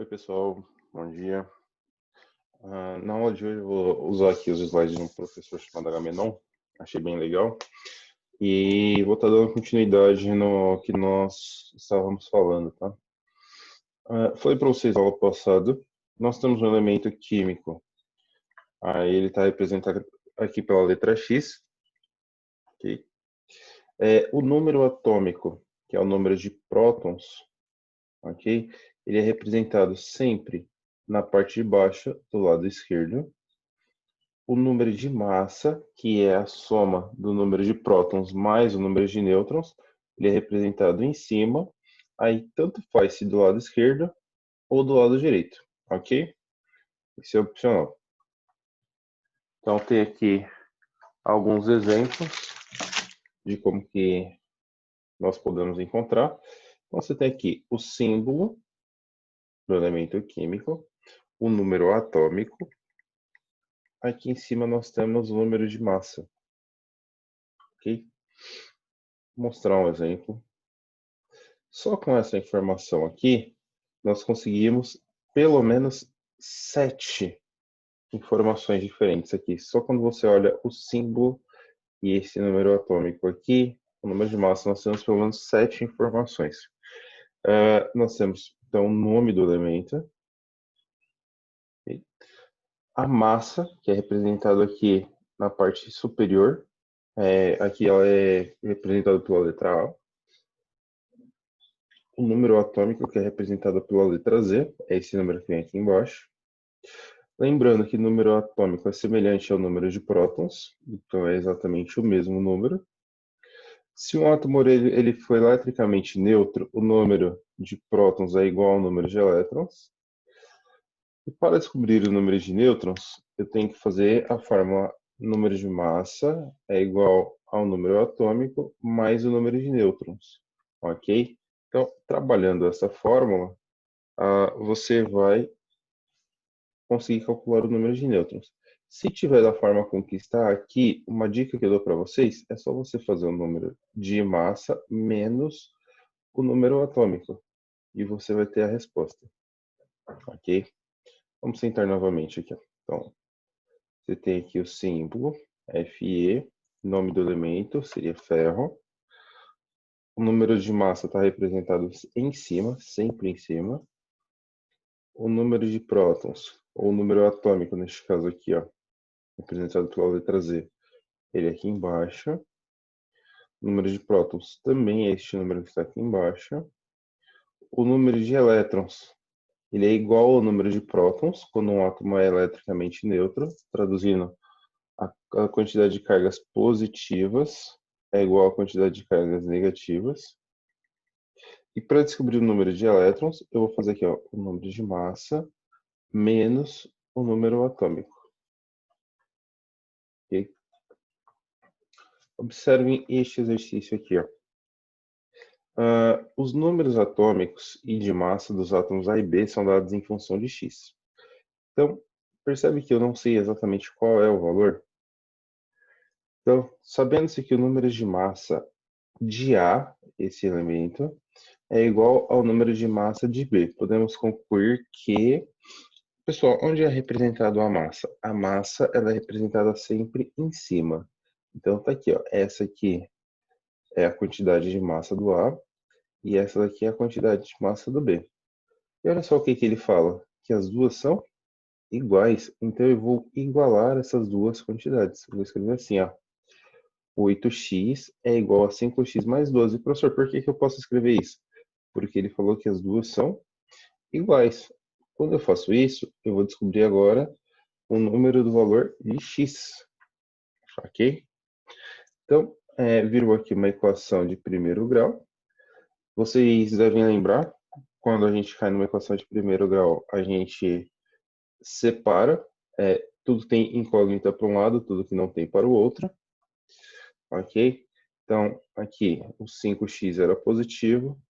Oi, pessoal, bom dia. Na aula de hoje eu vou usar aqui os slides de um professor chamado Agamenon, achei bem legal, e vou estar dando continuidade no que nós estávamos falando, tá? Falei para vocês na aula passada, nós temos um elemento químico, aí ele está representado aqui pela letra X, ok? O número atômico, que é o número de prótons, ok? Ele é representado sempre na parte de baixo do lado esquerdo. O número de massa, que é a soma do número de prótons mais o número de nêutrons, ele é representado em cima. Aí tanto faz se do lado esquerdo ou do lado direito, ok? Isso é opcional. Então tem aqui alguns exemplos de como que nós podemos encontrar. Então você tem aqui o símbolo do elemento químico, o número atômico. Aqui em cima nós temos o número de massa, ok? Vou mostrar um exemplo. Só com essa informação aqui, nós conseguimos pelo menos 7 informações diferentes aqui. Só quando você olha o símbolo e esse número atômico aqui, o número de massa, nós temos pelo menos 7 informações. Nós temos, então, o nome do elemento, a massa, que é representado aqui na parte superior, aqui ela é representada pela letra A. O número atômico, que é representado pela letra Z, é esse número que vem aqui embaixo. Lembrando que o número atômico é semelhante ao número de prótons, então é exatamente o mesmo número. Se um átomo ele for eletricamente neutro, o número de prótons é igual ao número de elétrons. E para descobrir o número de nêutrons, eu tenho que fazer a fórmula número de massa é igual ao número atômico mais o número de nêutrons, ok? Então, trabalhando essa fórmula, você vai conseguir calcular o número de nêutrons. Se tiver da forma com que está aqui, uma dica que eu dou para vocês é só você fazer o número de massa menos o número atômico e você vai ter a resposta, ok? Vamos tentar novamente aqui. Então, você tem aqui o símbolo Fe, nome do elemento seria ferro. O número de massa está representado em cima, sempre em cima. O número de prótons, ou o número atômico, neste caso aqui, ó, representado pela letra Z, ele aqui embaixo. O número de prótons também é este número que está aqui embaixo. O número de elétrons, ele é igual ao número de prótons, quando um átomo é eletricamente neutro, traduzindo, a quantidade de cargas positivas é igual à quantidade de cargas negativas. E para descobrir o número de elétrons, eu vou fazer aqui, ó, o número de massa menos o número atômico. Okay? Observem este exercício aqui, ó. Os números atômicos e de massa dos átomos A e B são dados em função de x. Então, percebe que eu não sei exatamente qual é o valor? Então, sabendo-se que o número de massa de A, esse elemento, é igual ao número de massa de B, podemos concluir que... Pessoal, onde é representado a massa? A massa ela é representada sempre em cima. Então, tá aqui, ó. Essa aqui é a quantidade de massa do A e essa daqui é a quantidade de massa do B. E olha só o que ele fala, que as duas são iguais. Então eu vou igualar essas duas quantidades. Eu vou escrever assim, ó. 8x é igual a 5x mais 12. Professor, por que eu posso escrever isso? Porque ele falou que as duas são iguais. Quando eu faço isso, eu vou descobrir agora o número do valor de x. Ok? Então, virou aqui uma equação de primeiro grau. Vocês devem lembrar, quando a gente cai numa equação de primeiro grau, a gente separa, tudo tem incógnita para um lado, tudo que não tem para o outro, ok? Então, aqui o 5x era positivo,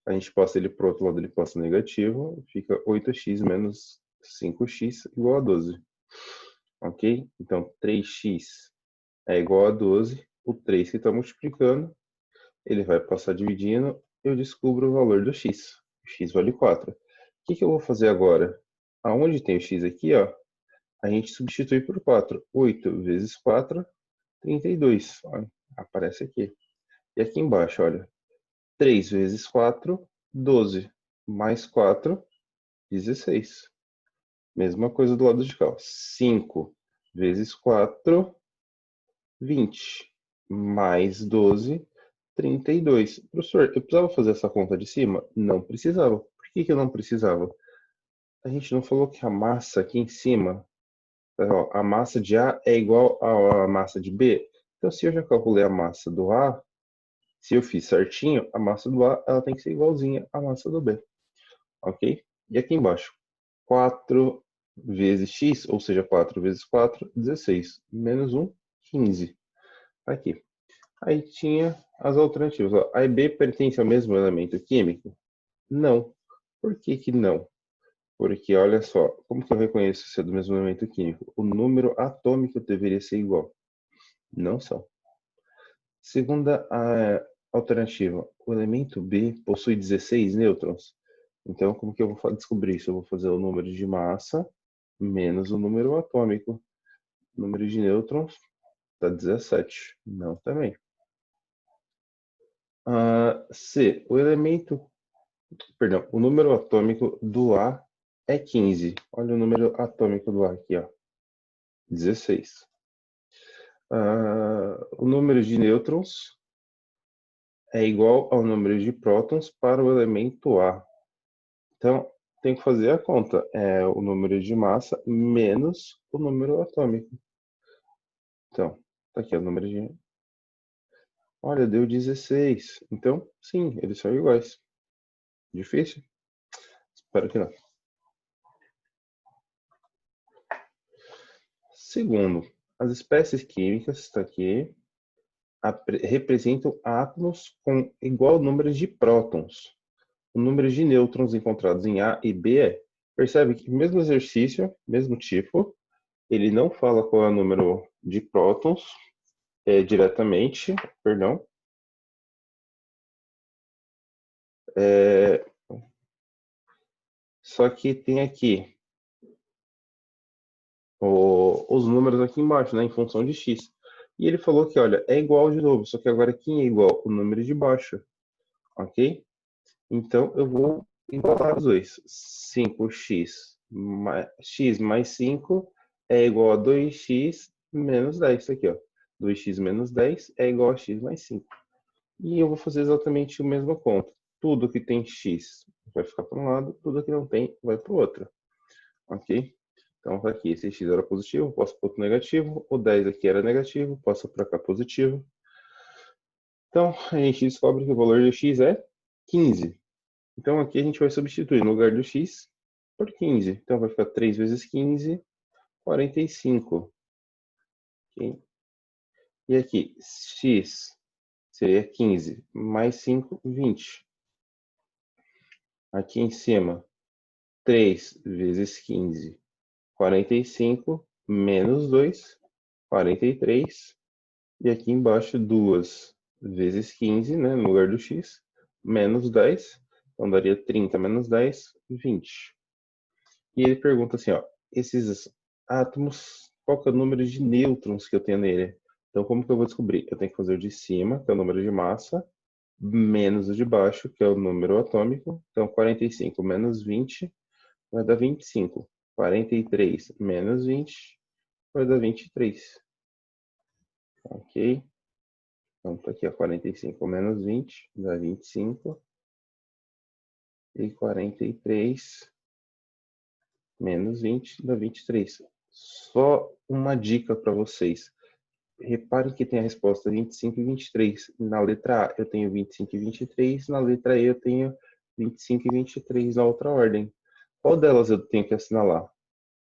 a gente passa ele para o outro lado, ele passa negativo, fica 8x menos 5x igual a 12, ok? Então, 3x é igual a 12, o 3 que está multiplicando, ele vai passar dividindo, eu descubro o valor do x, o x vale 4. que eu vou fazer agora? Aonde tem o x aqui, ó, a gente substitui por 4. 8 vezes 4, 32. Olha, aparece aqui. E aqui embaixo, olha, 3 vezes 4, 12. Mais 4, 16. Mesma coisa do lado de cá. 5 vezes 4, 20. Mais 12, 32. Professor, eu precisava fazer essa conta de cima? Não precisava. Por que eu não precisava? A gente não falou que a massa aqui em cima, ó, a massa de A é igual à massa de B? Então, se eu já calculei a massa do A, se eu fiz certinho, a massa do A ela tem que ser igualzinha à massa do B. Ok? E aqui embaixo, 4 vezes x, ou seja, 4 vezes 4, 16. Menos 1, 15. Aqui. Aí tinha as alternativas. Ó. A e B pertence ao mesmo elemento químico? Não. Por que que não? Porque, olha só, como que eu reconheço se é do mesmo elemento químico? O número atômico deveria ser igual. Não são. Segunda alternativa, o elemento B possui 16 nêutrons. Então, como que eu vou descobrir isso? Eu vou fazer o número de massa menos o número atômico. O número de nêutrons dá 17. Não também. C, o número atômico do A é 15. Olha o número atômico do A aqui, ó. 16. O número de nêutrons é igual ao número de prótons para o elemento A. Então, tem que fazer a conta. É o número de massa menos o número atômico. Então, tá aqui o número de... Olha, deu 16. Então, sim, eles são iguais. Difícil? Espero que não. Segundo, as espécies químicas, está aqui, representam átomos com igual número de prótons. O número de nêutrons encontrados em A e B, percebe que mesmo exercício, mesmo tipo, ele não fala qual é o número de prótons diretamente, perdão. Só que tem aqui os números aqui embaixo, né, em função de x. E ele falou que, olha, é igual de novo, só que agora quem é igual? O número de baixo, ok? Então, eu vou igualar os dois. 5x mais 5 é igual a 2x menos 10. Isso aqui, ó. 2x menos 10 é igual a x mais 5. E eu vou fazer exatamente a mesma conta. Tudo que tem x vai ficar para um lado, tudo que não tem vai para o outro. Ok? Então, tá aqui, esse x era positivo, posso pôr negativo. O 10 aqui era negativo, posso para cá positivo. Então, a gente descobre que o valor de x é 15. Então, aqui a gente vai substituir no lugar do x por 15. Então, vai ficar 3 vezes 15, 45. Okay? E aqui, x seria 15 mais 5, 20. Aqui em cima, 3 vezes 15, 45, menos 2, 43. E aqui embaixo, 2 vezes 15, né, no lugar do x, menos 10. Então, daria 30 menos 10, 20. E ele pergunta assim, ó, esses átomos, qual que é o número de nêutrons que eu tenho nele? Então, como que eu vou descobrir? Eu tenho que fazer o de cima, que é o número de massa, menos o de baixo, que é o número atômico. Então, 45 menos 20 vai dar 25. 43 menos 20 vai dar 23. Ok? Então, tá aqui, ó, 45 menos 20 dá 25. E 43 menos 20 dá 23. Só uma dica para vocês. Reparem que tem a resposta 25 e 23. Na letra A eu tenho 25 e 23, na letra E eu tenho 25 e 23 na outra ordem. Qual delas eu tenho que assinalar?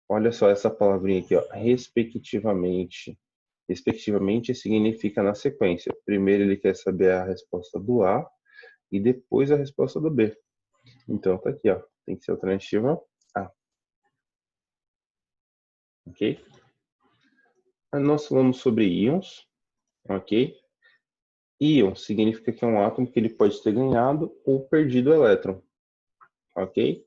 Olha só essa palavrinha aqui, ó, respectivamente. Respectivamente significa na sequência. Primeiro ele quer saber a resposta do A e depois a resposta do B. Então tá aqui, ó, tem que ser a alternativa A. Ok? Nós falamos sobre íons, ok? Íon significa que é um átomo que ele pode ter ganhado ou perdido elétron, ok?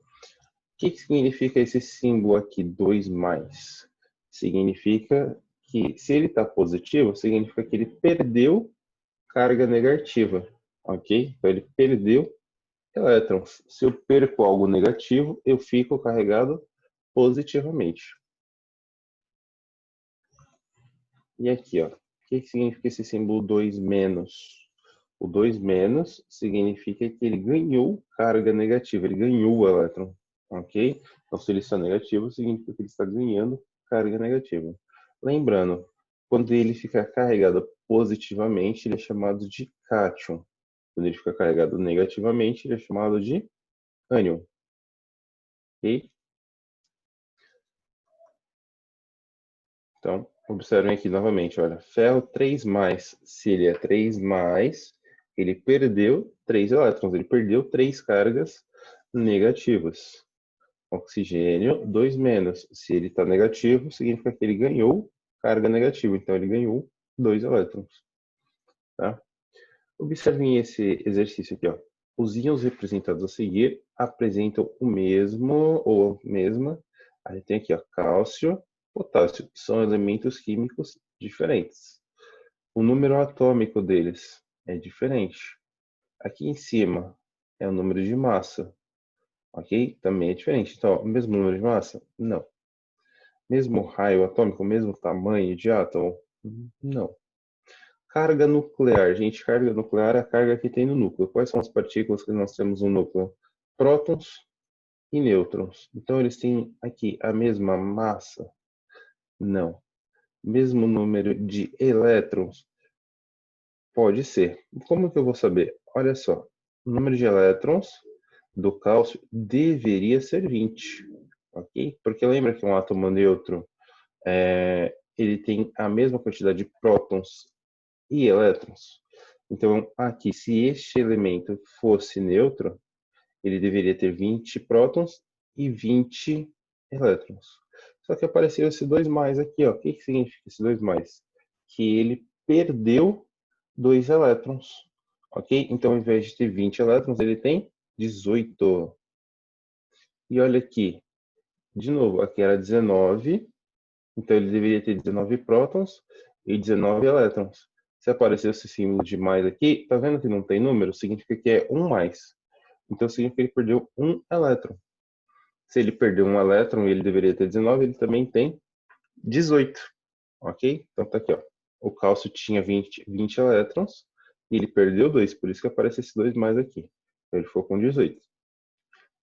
que significa esse símbolo aqui, 2 mais? Significa que se ele está positivo, significa que ele perdeu carga negativa, ok? Então ele perdeu elétrons. Se eu perco algo negativo, eu fico carregado positivamente. E aqui, ó, o que significa esse símbolo 2 menos? O 2 menos significa que ele ganhou carga negativa, ele ganhou o elétron, ok? Então, se ele está negativo, significa que ele está ganhando carga negativa. Lembrando, quando ele fica carregado positivamente, ele é chamado de cátion. Quando ele fica carregado negativamente, ele é chamado de ânion. Ok? Então, observem aqui novamente, olha, ferro 3 mais, se ele é 3 mais, ele perdeu 3 elétrons, ele perdeu 3 cargas negativas. Oxigênio 2 menos, se ele está negativo, significa que ele ganhou carga negativa, então ele ganhou 2 elétrons. Tá? Observem esse exercício aqui, ó. Os íons representados a seguir apresentam o mesmo ou a mesma. Aí tem aqui, ó, cálcio, potássio, são elementos químicos diferentes. O número atômico deles é diferente. Aqui em cima é o número de massa, ok? Também é diferente. Então, ó, o mesmo número de massa? Não. Mesmo raio atômico, mesmo tamanho de átomo? Não. Carga nuclear. Gente, carga nuclear é a carga que tem no núcleo. Quais são as partículas que nós temos no núcleo? Prótons e nêutrons. Então, eles têm aqui a mesma massa? Não. Mesmo número de elétrons? Pode ser. Como que eu vou saber? Olha só. O número de elétrons do cálcio deveria ser 20. Ok? Porque lembra que um átomo neutro ele tem a mesma quantidade de prótons e elétrons. Então, aqui, se este elemento fosse neutro, ele deveria ter 20 prótons e 20 elétrons. Só que apareceu esse 2 mais aqui, ó. O que significa esse 2 mais? Que ele perdeu 2 elétrons, ok? Então, ao invés de ter 20 elétrons, ele tem 18. E olha aqui, de novo, aqui era 19, então ele deveria ter 19 prótons e 19 elétrons. Se apareceu esse símbolo de mais aqui, tá vendo que não tem número? Significa que é 1 mais. Então significa que ele perdeu 1 elétron. Se ele perdeu 1 elétron e ele deveria ter 19, ele também tem 18. Ok? Então tá aqui, ó. O cálcio tinha 20 elétrons e ele perdeu 2, por isso que aparece esse 2 mais aqui. Então ele ficou com 18.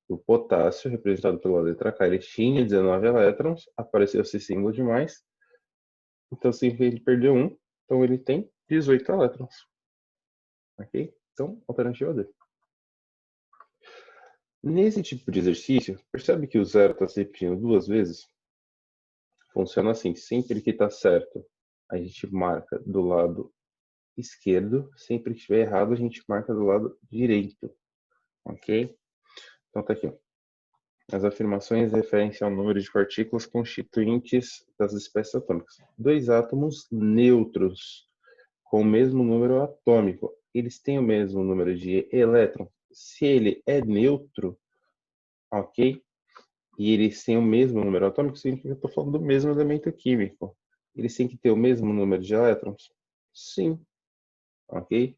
O potássio, representado pela letra K, ele tinha 19 elétrons, apareceu esse símbolo de mais. Então, se ele perdeu 1, então ele tem 18 elétrons. Ok? Então, alternativa D. Nesse tipo de exercício, percebe que o zero está se repetindo 2 vezes? Funciona assim, sempre que está certo, a gente marca do lado esquerdo, sempre que estiver errado, a gente marca do lado direito. Ok? Então tá aqui, ó. As afirmações referem-se ao número de partículas constituintes das espécies atômicas. 2 átomos neutros com o mesmo número atômico, eles têm o mesmo número de elétrons. Se ele é neutro, ok? E eles têm o mesmo número atômico, significa que eu estou falando do mesmo elemento químico. Eles têm que ter o mesmo número de elétrons? Sim, ok?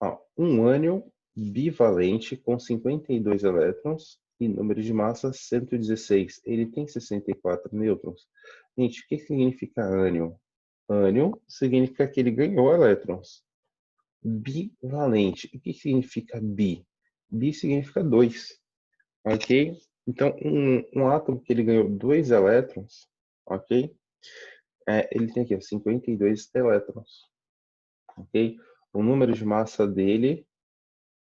Ó, um ânion bivalente com 52 elétrons e número de massa 116. Ele tem 64 nêutrons. Gente, o que significa ânion? Ânion significa que ele ganhou elétrons. Bivalente. O que significa bi? Bi significa 2. Ok? Então, um átomo que ele ganhou 2 elétrons, ok? Ele tem aqui ó, 52 elétrons. Ok? O número de massa dele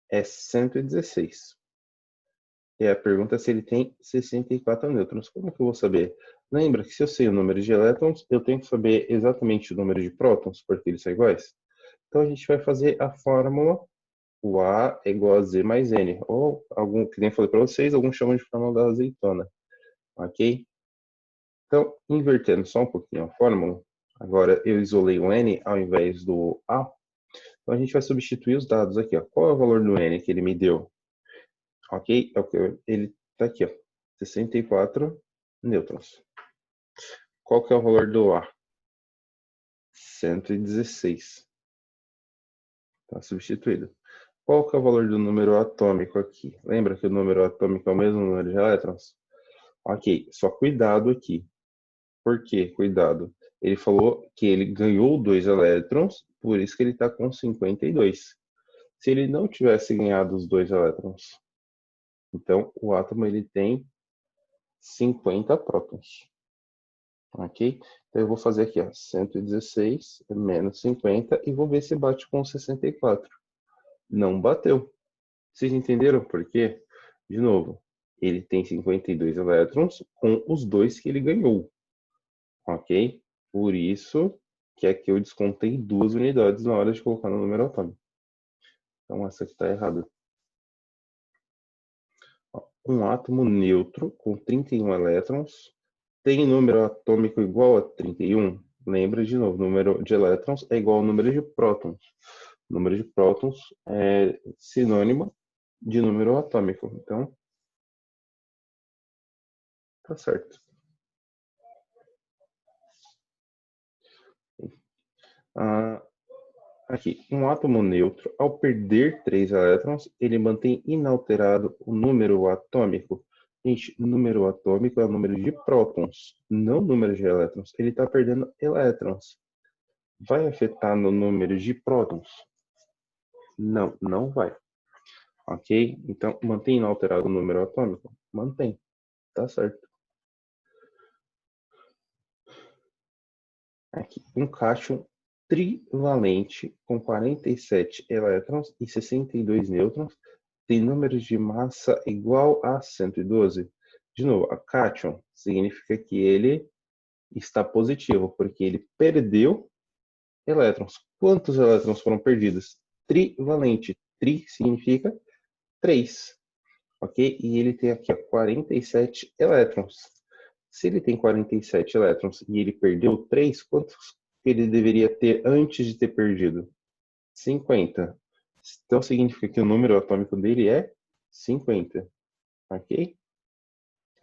é 116. E a pergunta é se ele tem 64 nêutrons. Como que eu vou saber? Lembra que se eu sei o número de elétrons, eu tenho que saber exatamente o número de prótons, porque eles são iguais. Então a gente vai fazer a fórmula, o A é igual a Z mais N. Ou, que nem eu falei para vocês, alguns chamam de fórmula da azeitona. Ok? Então, invertendo só um pouquinho a fórmula, agora eu isolei o N ao invés do A. Então a gente vai substituir os dados aqui. Ó. Qual é o valor do N que ele me deu? Ok? É o que ele Tá aqui, ó, 64 nêutrons. Qual que é o valor do A? 116. Tá substituído. Qual que é o valor do número atômico aqui? Lembra que o número atômico é o mesmo número de elétrons? Ok, só cuidado aqui. Por quê? Cuidado. Ele falou que ele ganhou 2 elétrons, por isso que ele está com 52. Se ele não tivesse ganhado os 2 elétrons, então o átomo ele tem 50 prótons. Ok? Então eu vou fazer aqui, ó, 116 menos 50 e vou ver se bate com 64. Não bateu. Vocês entenderam por quê? De novo, ele tem 52 elétrons com os 2 que ele ganhou. Ok? Por isso que aqui eu descontei 2 unidades na hora de colocar no número atômico. Então essa aqui está errada. Um átomo neutro com 31 elétrons tem número atômico igual a 31? Lembra de novo, número de elétrons é igual ao número de prótons. O número de prótons é sinônimo de número atômico. Então, tá certo. Aqui, um átomo neutro, ao perder 3 elétrons, ele mantém inalterado o número atômico. Gente, número atômico é o número de prótons, não o número de elétrons. Ele está perdendo elétrons. Vai afetar no número de prótons? Não, não vai. Ok? Então, mantém inalterado o número atômico? Mantém. Tá certo. Aqui, um cátion trivalente com 47 elétrons e 62 nêutrons tem número de massa igual a 112. De novo, a cátion significa que ele está positivo, porque ele perdeu elétrons. Quantos elétrons foram perdidos? Trivalente. Tri significa 3. Ok? E ele tem aqui ó, 47 elétrons. Se ele tem 47 elétrons e ele perdeu 3, quantos ele deveria ter antes de ter perdido? 50. Então significa que o número atômico dele é 50. Ok?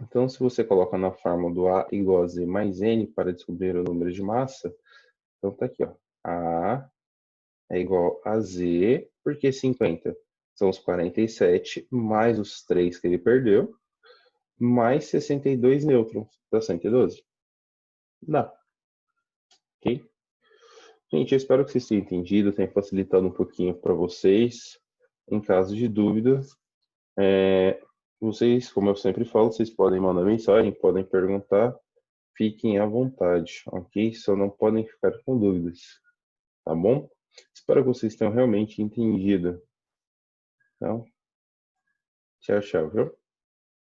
Então, se você coloca na fórmula do A igual a Z mais N para descobrir o número de massa, então tá aqui, ó. A é igual a Z, porque 50 são os 47 mais os 3 que ele perdeu, mais 62 nêutrons, dá 112. Dá, ok? Gente, eu espero que vocês tenham entendido, tenha facilitado um pouquinho para vocês. Em caso de dúvida, vocês, como eu sempre falo, vocês podem mandar mensagem, podem perguntar, fiquem à vontade, ok? Só não podem ficar com dúvidas, tá bom? Espero que vocês tenham realmente entendido. Então, tchau, tchau, viu?